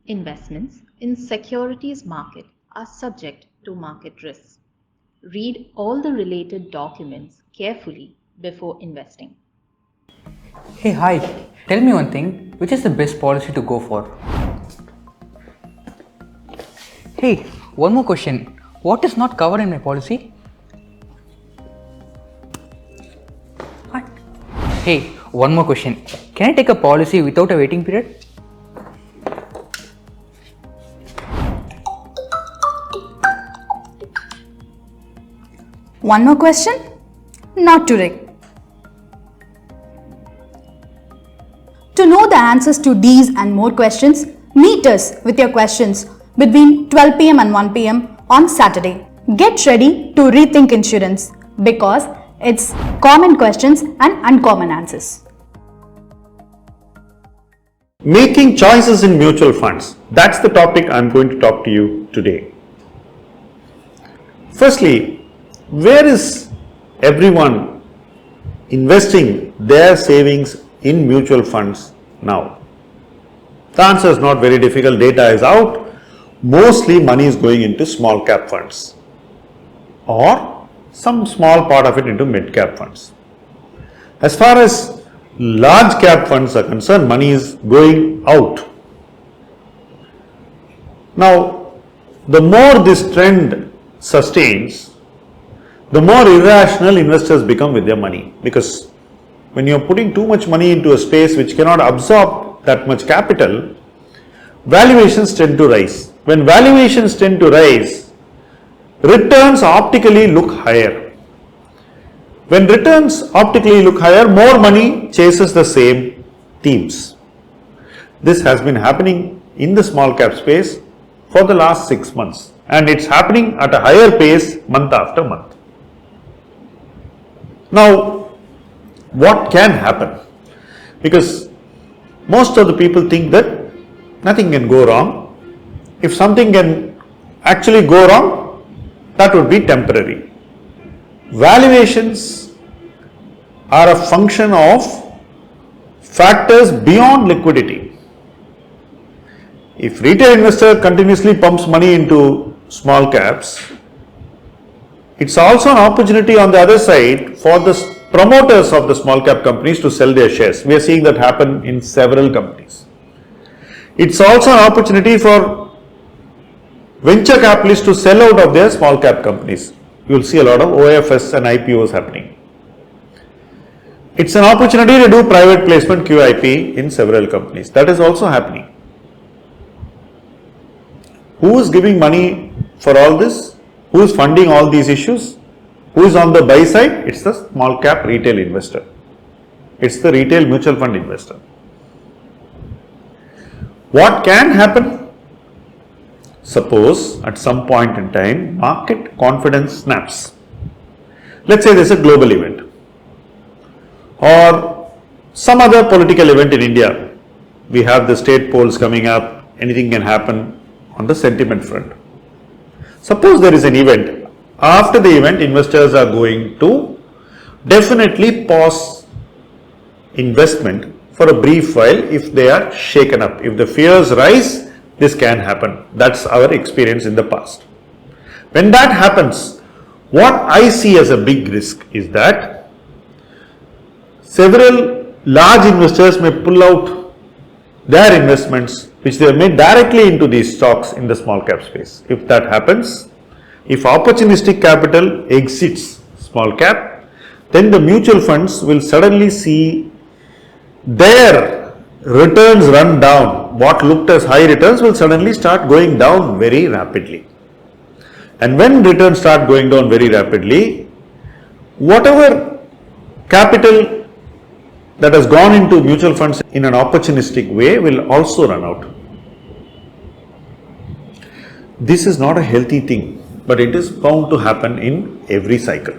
Investments in securities market are subject to market risks. Read all the related documents carefully before investing. Hey, hi. Tell me one thing. Which is the best policy to go for? Hey, one more question. What is not covered in my policy? What? Hey, one more question. Can I take a policy without a waiting period? One more question? Not today. To know the answers to these and more questions, meet us with your questions between 12 pm and 1 pm on Saturday. Get ready to rethink insurance because it's common questions and uncommon answers. Making choices in mutual funds. That's the topic I'm going to talk to you today. Firstly, where is everyone investing their savings in mutual funds now? The answer is not very difficult. Data is out. Mostly money is going into small cap funds or some small part of it into mid cap funds. As far as large cap funds are concerned, money is going out. Now, the more this trend sustains, the more irrational investors become with their money, because when you're putting too much money into a space which cannot absorb that much capital, valuations tend to rise. When valuations tend to rise, returns optically look higher. When returns optically look higher, more money chases the same themes. This has been happening in the small cap space for the last 6 months, and it's happening at a higher pace month after month. Now, what can happen? Because most of the people think that nothing can go wrong. If something can actually go wrong, that would be temporary. Valuations are a function of factors beyond liquidity. If retail investor continuously pumps money into small caps, it's also an opportunity on the other side for the promoters of the small cap companies to sell their shares. We are seeing that happen in several companies. It's also an opportunity for venture capitalists to sell out of their small cap companies. You will see a lot of OFS and IPOs happening. It's an opportunity to do private placement QIP in several companies. That is also happening. Who is giving money for all this? Who is funding all these issues? Who is on the buy side? It's the small cap retail investor. It's the retail mutual fund investor. What can happen? Suppose at some point in time, market confidence snaps. Let's say there's a global event or some other political event in India. We have the state polls coming up. Anything can happen on the sentiment front. Suppose there is an event. After the event, investors are going to definitely pause investment for a brief while if they are shaken up. If the fears rise, this can happen. That's our experience in the past. When that happens, what I see as a big risk is that several large investors may pull out their investments which they have made directly into these stocks in the small cap space. If that happens, if opportunistic capital exits small cap, then the mutual funds will suddenly see their returns run down. What looked as high returns will suddenly start going down very rapidly. And when returns start going down very rapidly, whatever capital that has gone into mutual funds in an opportunistic way will also run out. This is not a healthy thing, but it is bound to happen in every cycle.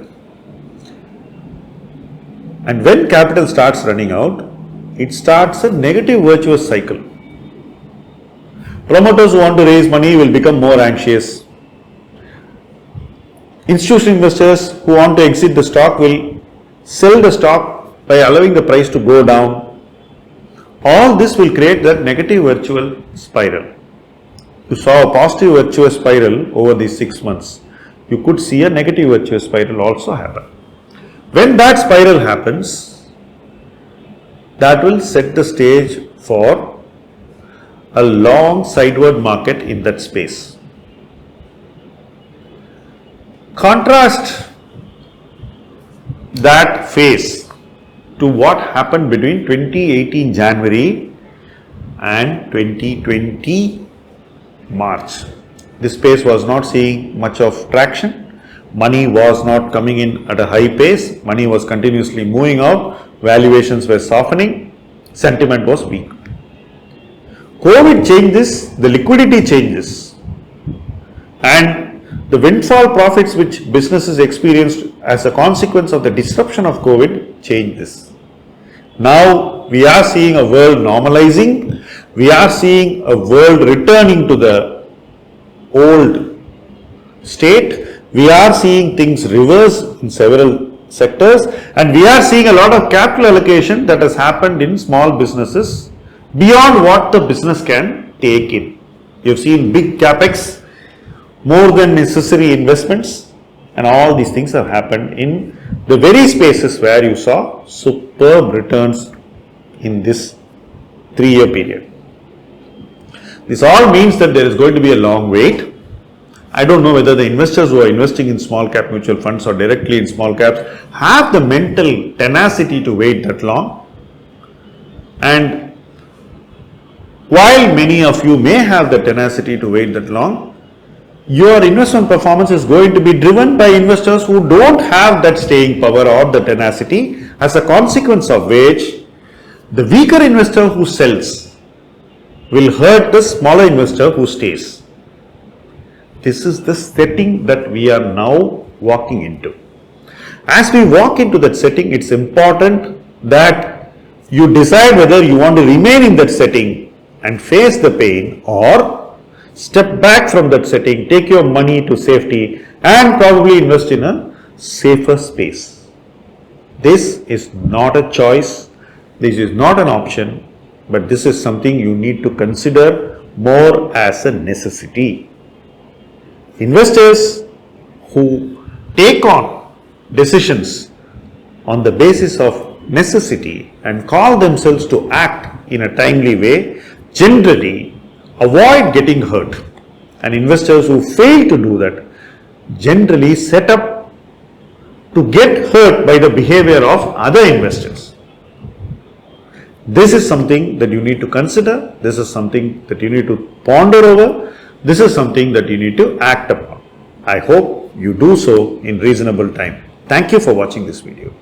And when capital starts running out, it starts a negative virtuous cycle. Promoters who want to raise money will become more anxious. Institutional investors who want to exit the stock will sell the stock by allowing the price to go down. All this will create that negative virtual spiral. you saw a positive virtuous spiral over these 6 months, you could see a negative virtuous spiral also happen. When that spiral happens, that will set the stage for a long sideward market in that space. Contrast that phase to what happened between 2018 January and 2020 March. This space was not seeing much of traction. Money was not coming in at a high pace. Money was continuously moving out. Valuations were softening. Sentiment was weak. COVID changed this. The liquidity changes. And the windfall profits which businesses experienced as a consequence of the disruption of COVID changed this. Now we are seeing a world normalizing. We are seeing a world returning to the old state. We are seeing things reverse in several sectors, and we are seeing a lot of capital allocation that has happened in small businesses beyond what the business can take in. You have seen big capex, more than necessary investments, and all these things have happened in the very spaces where you saw superb returns in this 3-year period. This all means that there is going to be a long wait. I don't know whether the investors who are investing in small cap mutual funds or directly in small caps have the mental tenacity to wait that long. And while many of you may have the tenacity to wait that long, your investment performance is going to be driven by investors who don't have that staying power or the tenacity, as a consequence of which the weaker investor who sells will hurt the smaller investor who stays. This is the setting that we are now walking into. As we walk into that setting, it's important that you decide whether you want to remain in that setting and face the pain, or step back from that setting, take your money to safety and probably invest in a safer space. This is not a choice. This is not an option. But this is something you need to consider more as a necessity. Investors who take on decisions on the basis of necessity and call themselves to act in a timely way generally avoid getting hurt. And investors who fail to do that generally set up to get hurt by the behavior of other investors. This is something that you need to consider. This is something that you need to ponder over. This is something that you need to act upon. I hope you do so in reasonable time. Thank you for watching this video.